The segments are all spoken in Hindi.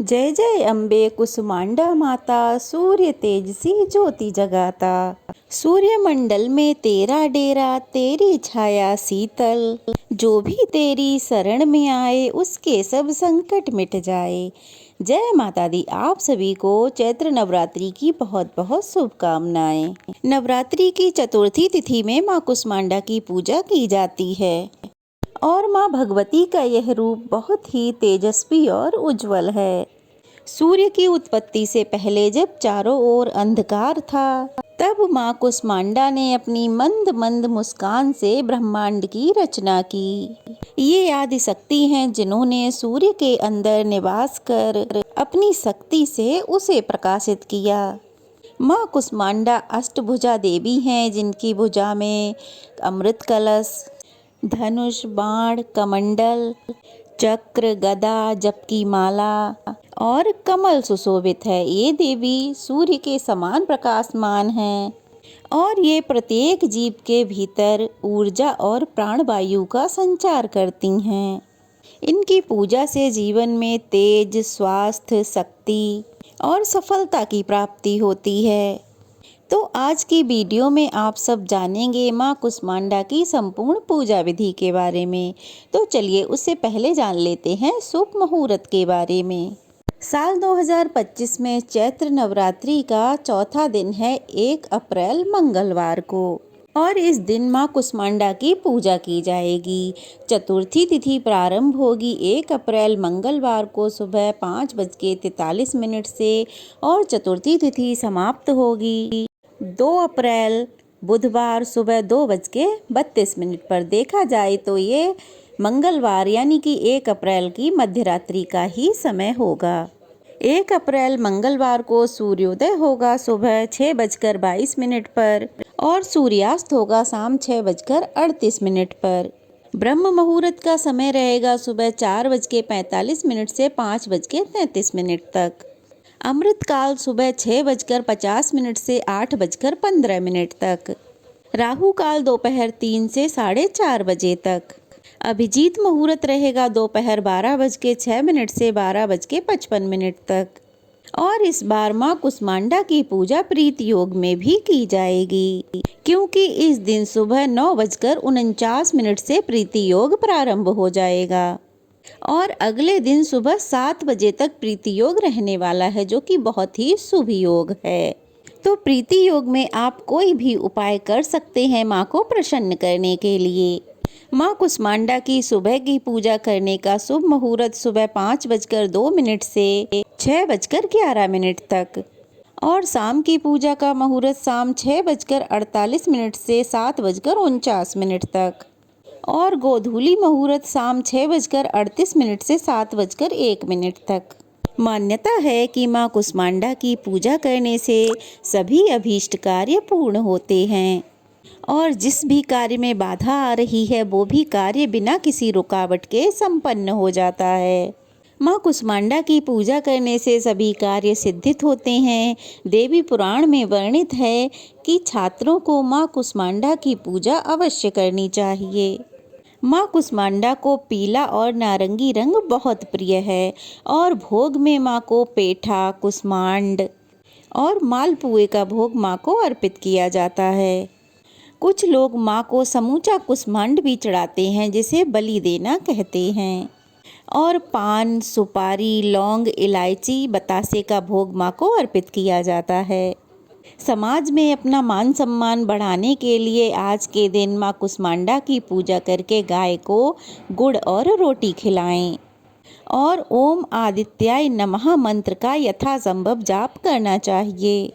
जय जय अम्बे कुसुमांडा माता, सूर्य तेजसी ज्योति जगाता। सूर्य मंडल में तेरा डेरा, तेरी छाया शीतल। जो भी तेरी शरण में आए, उसके सब संकट मिट जाए। जय माता दी। आप सभी को चैत्र नवरात्रि की बहुत बहुत शुभकामनाएं। नवरात्रि की चतुर्थी तिथि में माँ कुसुमांडा की पूजा की जाती है और माँ भगवती का यह रूप बहुत ही तेजस्वी और उज्जवल है। सूर्य की उत्पत्ति से पहले जब चारों ओर अंधकार था, तब माँ कुसुमांडा ने अपनी मंद मंद मुस्कान से ब्रह्मांड की रचना की। ये आदि शक्ति हैं जिन्होंने सूर्य के अंदर निवास कर अपनी शक्ति से उसे प्रकाशित किया। माँ कुसुमांडा अष्टभुजा देवी हैं, जिनकी भुजा में अमृत कलश, धनुष, बाण, कमंडल, चक्र, गदा, जप की माला और कमल सुशोभित है। ये देवी सूर्य के समान प्रकाशमान हैं और ये प्रत्येक जीव के भीतर ऊर्जा और प्राणवायु का संचार करती हैं। इनकी पूजा से जीवन में तेज, स्वास्थ्य, शक्ति और सफलता की प्राप्ति होती है। तो आज की वीडियो में आप सब जानेंगे माँ कुसुमांडा की संपूर्ण पूजा विधि के बारे में। तो चलिए उससे पहले जान लेते हैं शुभ मुहूर्त के बारे में। साल 2025 में चैत्र नवरात्रि का चौथा दिन है 1 अप्रैल मंगलवार को, और इस दिन माँ कुसुमांडा की पूजा की जाएगी। चतुर्थी तिथि प्रारंभ होगी 1 अप्रैल मंगलवार को सुबह 5:43 से और चतुर्थी तिथि समाप्त होगी 2 अप्रैल बुधवार सुबह 2:32 पर। देखा जाए तो ये मंगलवार यानी कि 1 अप्रैल की मध्यरात्रि का ही समय होगा। 1 अप्रैल मंगलवार को सूर्योदय होगा सुबह 6:22 पर और सूर्यास्त होगा शाम 6:38 पर। ब्रह्म मुहूर्त का समय रहेगा सुबह 4:45 से 5:33 तक। अमृत काल सुबह 6:50 से 8:15 तक। राहु काल दोपहर 3 से 4:30 बजे तक। अभिजीत मुहूर्त रहेगा दोपहर 12:06 से 12:55 तक। और इस बार माँ कुसुमांडा की पूजा प्रीत योग में भी की जाएगी, क्योंकि इस दिन सुबह 9:49 से प्रीति योग प्रारंभ हो जाएगा और अगले दिन सुबह 7 बजे तक प्रीति योग रहने वाला है, जो कि बहुत ही शुभ योग है। तो प्रीति योग में आप कोई भी उपाय कर सकते हैं माँ को प्रसन्न करने के लिए। माँ कुसुमांडा की सुबह की पूजा करने का शुभ मुहूर्त सुबह 5:02 से 6:11 तक और शाम की पूजा का मुहूर्त शाम 6:48 से 7:49 तक और गोधूली मुहूर्त शाम 6:38 से 7:01 तक। मान्यता है कि माँ कुसुमांडा की पूजा करने से सभी अभीष्ट कार्य पूर्ण होते हैं और जिस भी कार्य में बाधा आ रही है वो भी कार्य बिना किसी रुकावट के संपन्न हो जाता है। माँ कुसुमांडा की पूजा करने से सभी कार्य सिद्धित होते हैं। देवी पुराण में वर्णित है कि छात्रों को माँ कुसुमांडा की पूजा अवश्य करनी चाहिए। माँ कुसुमांडा को पीला और नारंगी रंग बहुत प्रिय है और भोग में माँ को पेठा, कुसुमांड और मालपुए का भोग माँ को अर्पित किया जाता है। कुछ लोग माँ को समूचा कुसुमांड भी चढ़ाते हैं, जिसे बलि देना कहते हैं, और पान, सुपारी, लौंग, इलायची, बतासे का भोग माँ को अर्पित किया जाता है। समाज में अपना मान सम्मान बढ़ाने के लिए आज के दिन माँ कुसुमांडा की पूजा करके गाय को गुड़ और रोटी खिलाएं और ओम आदित्याय नमः मंत्र का यथासंभव जाप करना चाहिए।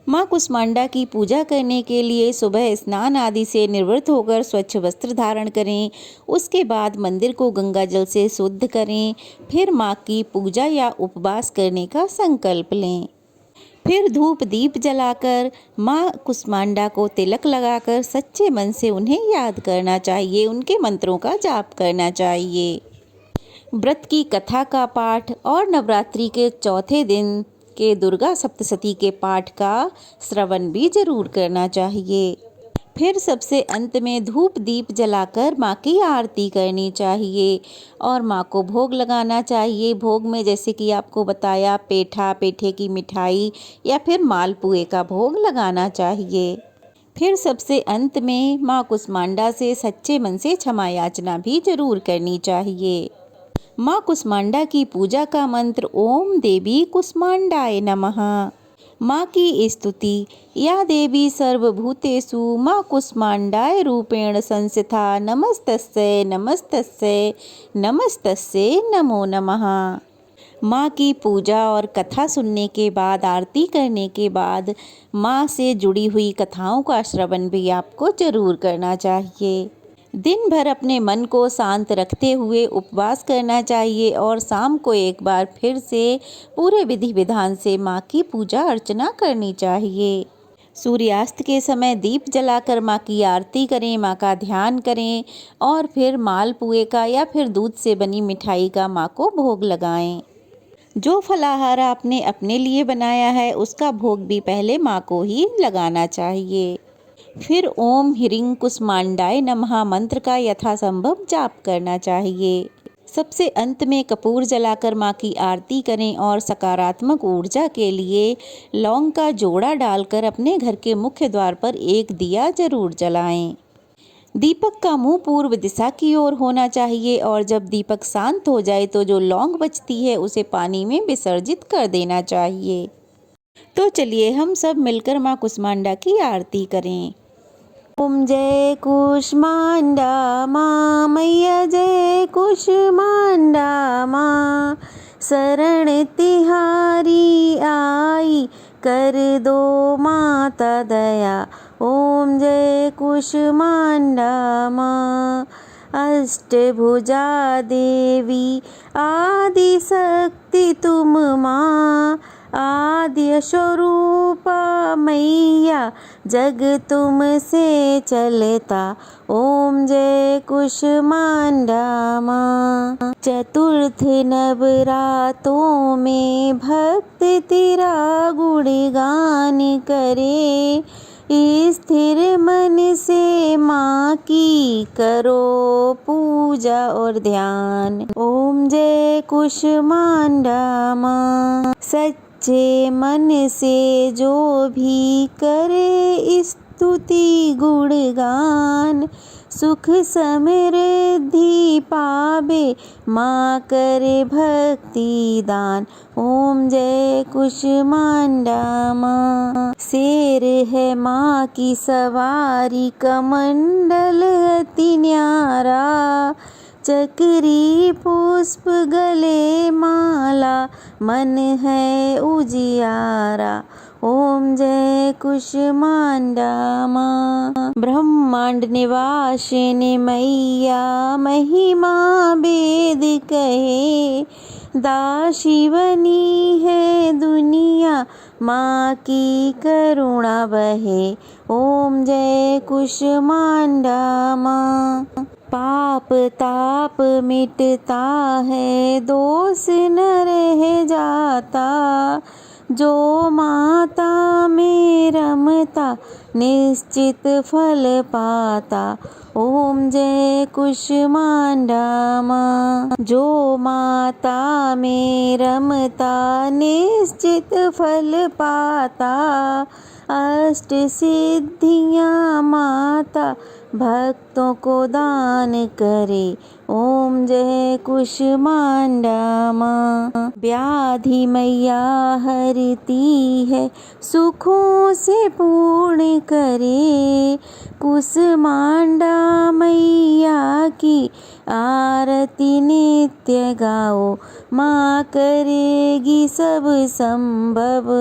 माँ कुसुमांडा की पूजा करने के लिए सुबह स्नान आदि से निवृत्त होकर स्वच्छ वस्त्र धारण करें। उसके बाद मंदिर को गंगा जल से शुद्ध करें। फिर माँ की पूजा या उपवास करने का संकल्प लें। फिर धूप दीप जलाकर माँ कुसुमांडा को तिलक लगाकर सच्चे मन से उन्हें याद करना चाहिए, उनके मंत्रों का जाप करना चाहिए। व्रत की कथा का पाठ और नवरात्रि के चौथे दिन के दुर्गा सप्तशती के पाठ का श्रवण भी जरूर करना चाहिए। फिर सबसे अंत में धूप दीप जलाकर माँ की आरती करनी चाहिए और माँ को भोग लगाना चाहिए। भोग में जैसे कि आपको बताया पेठा, पेठे की मिठाई या फिर मालपुए का भोग लगाना चाहिए। फिर सबसे अंत में माँ कुष्मांडा से सच्चे मन से क्षमा याचना भी जरूर करनी चाहिए। माँ कुष्मांडा की पूजा का मंत्र ओम देवी कुष्मांडाय नमः। माँ की स्तुति या देवी सर्वभूतेषु माँ कुष्मांडाय रूपेण संस्थिता नमस्तस्यै नमस्तस्यै नमस्तस्यै नमो नमः। माँ की पूजा और कथा सुनने के बाद, आरती करने के बाद माँ से जुड़ी हुई कथाओं का श्रवण भी आपको जरूर करना चाहिए। दिन भर अपने मन को शांत रखते हुए उपवास करना चाहिए और शाम को एक बार फिर से पूरे विधि विधान से माँ की पूजा अर्चना करनी चाहिए। सूर्यास्त के समय दीप जलाकर माँ की आरती करें, माँ का ध्यान करें और फिर मालपुए का या फिर दूध से बनी मिठाई का माँ को भोग लगाएं। जो फलाहार आपने अपने लिए बनाया है उसका भोग भी पहले माँ को ही लगाना चाहिए। फिर ओम ह्रीं कुष्मांडाय नमः मंत्र का यथासंभव जाप करना चाहिए। सबसे अंत में कपूर जलाकर माँ की आरती करें और सकारात्मक ऊर्जा के लिए लौंग का जोड़ा डालकर अपने घर के मुख्य द्वार पर एक दिया जरूर जलाएं। दीपक का मुंह पूर्व दिशा की ओर होना चाहिए और जब दीपक शांत हो जाए तो जो लौंग बचती है उसे पानी में विसर्जित कर देना चाहिए। तो चलिए हम सब मिलकर माँ कुष्मांडा की आरती करें। ओम जय कुष्मांडा माँ मैया, जय कुष्मांडा माँ, शरण तिहारी आई, कर दो माता दया। ओम जय कुष्मांडा माँ, अष्टभुजा देवी आदि शक्ति तुम माँ, आद्य स्वरूपा मैया, जग तुम से चलता। ओम जय कुष्मांडा माँ, चतुर्थ नवरातों में भक्त तेरा गुणगान करे, स्थिर मन से माँ की करो पूजा और ध्यान। ओम जय कुष्मांडा माँ, सच्चे मन से जो भी करे स्तुति गुणगान, सुख समृद्धि पावे माँ करे भक्ति दान। ओम जय कुष्मांडा माँ, शेर है माँ की सवारी, कमंडल अति न्यारा, चक्री पुष्प गले माला, मन है उजियारा। ओम जय कुष्मांडा माँ, ब्रह्मांड निवासिनी मैया, महिमा वेद कहे, दासी बनी है दुनिया, माँ की करुणा बहे। ओम जय कुष्मांडा माँ, पाप ताप मिटता है, दोष न रह जाता, जो माता में रमता, निश्चित फल पाता। ओम जय कुष्मांडा माँ, जो माता में रमता, निश्चित फल पाता, अष्ट सिद्धियाँ माता भक्तों को दान करे। ओम जय कुष्मांडा माँ, व्याधि मैया हरती है, सुखों से पूर्ण करे, कुष्मांडा मैया की आरती नित्य गाओ, माँ करेगी सब संभव,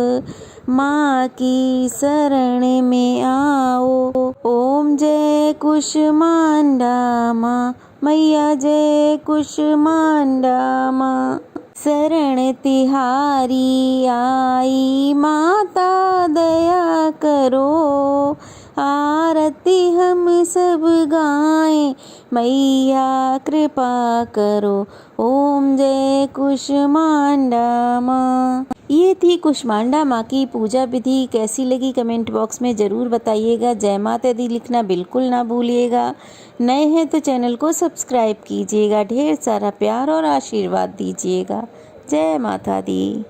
माँ की शरण में आओ। ओम जय कुष्मांडा माँ मैया, जय कुष्मांडा माँ, शरण तिहारी आई, माता दया करो, आरती हम सब गाएं, मैया कृपा करो। ओम जय कुष्मांडा माँ। ये थी कुष्मांडा माँ की पूजा विधि। कैसी लगी कमेंट बॉक्स में ज़रूर बताइएगा। जय माता दी लिखना बिल्कुल ना भूलिएगा। नए हैं तो चैनल को सब्सक्राइब कीजिएगा। ढेर सारा प्यार और आशीर्वाद दीजिएगा। जय माता दी।